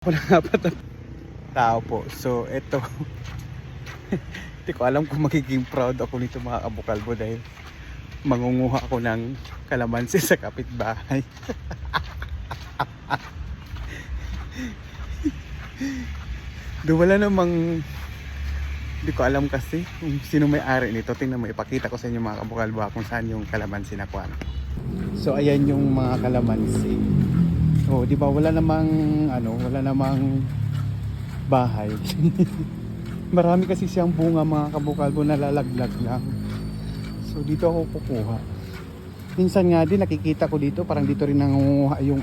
Wala nga pa tao po. So eto hindi ko alam kung magiging proud ako nito mga kabukalbo dahil mangunguha ako ng kalamansi sa kapitbahay. Wala namang, hindi ko alam kasi kung sino may-ari nito. Tingnan mo, ipakita ko sa inyo mga kabukalbo kung saan yung kalamansi na kuwan. So ayan yung mga kalamansi. Oh, di ba wala namang bahay. Marami kasi siyang bunga mga kabukalbo na lalaglag lang. So dito ako kukuha. Minsan nga din nakikita ko dito, parang dito rin nangunguha yung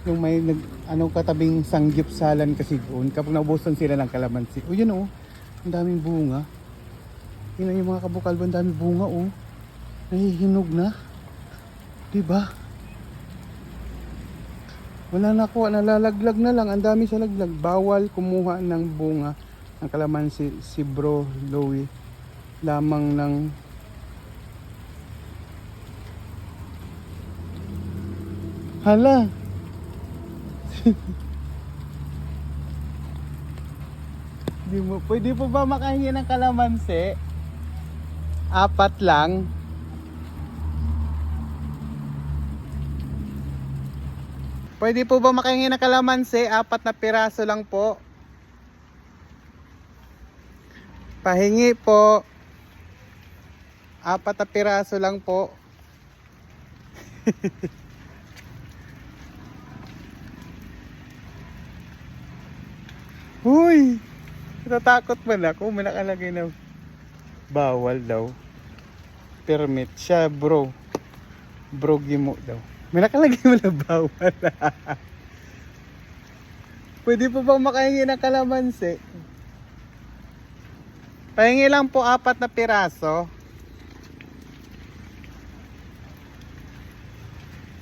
yung may katabing sanggipsalan kasi doon kapag naubusan sila ng kalamansi. O yun ang daming bunga. Yun yung mga kabukalbo, ang daming bunga nahihinog na. Diba? Wala na kuha, nalalaglag na lang, ang dami sa laglag. Bawal kumuha ng bunga ng kalamansi si Bro Louie lamang ng hala. Pwede po ba makahingi ng kalamansi? 4 lang. Pwede po ba makahingi ng kalamansi? 4 na piraso lang po. Pahingi po. 4 na piraso lang po. Huy! Natatakot man ako. May nakalagay na bawal daw. Permit siya bro. Bro gimo daw. May nakalagay mo na bawal. Pwede po bang makahingi ng kalamansi? Pahingi lang po 4 na piraso.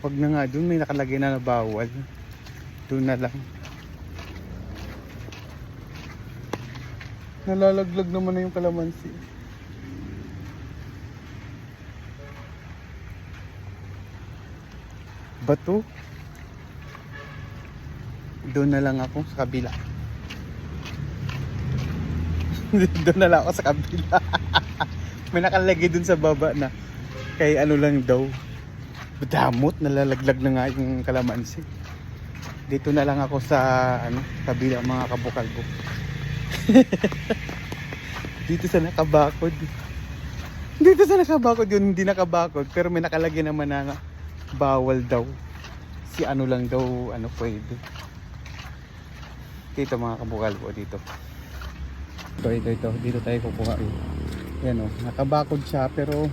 Wag na nga, dun may nakalagay na bawal. Doon na lang. Nalalaglag naman na yung kalamansi. Bato. Doon na lang ako sa kabila. Doon na lang ako sa kabila. May nakalagay dun sa baba na kay lang daw. Damot, nalalaglag na nga yung kalamansi. Dito na lang ako sa kabila mga kabukalbo. Dito sa nakabakod. Dito sa nakabakod yun, hindi nakabakod pero may nakalagay naman na bawal daw. Si lang daw pwede. Dito mga kabukalbo dito. Ito. Dito tayo kukuha. Yan nakabakod siya pero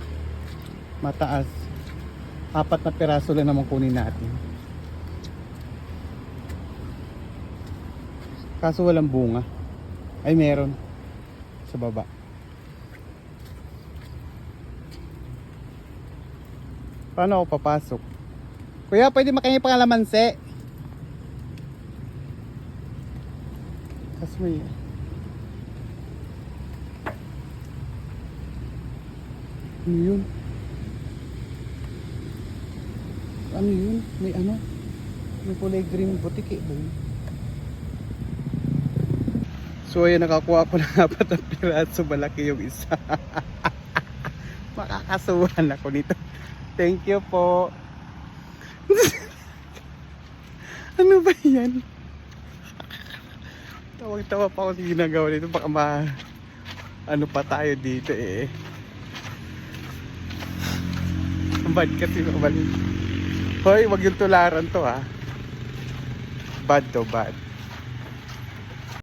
mataas. 4 na piraso lang naman kunin natin. Kaso walang bunga. Ay meron. Sa baba. Paano ako papasok? Kuya, pwede makahingi pa kalamansi? Kaso may ano yun? Ano yun? May may kulay green butiki ba yun? So ayun, nakakuha ko ng 4 na piraso. Malaki yung isa. Makakasuhan ako nito. Thank you po. Ano ba yan? Tawag-tawa pa ako sa ginagawa nito. Baka pa tayo dito Bad kasi mabalik. Hoy, wag yung tularan to Bad to, bad.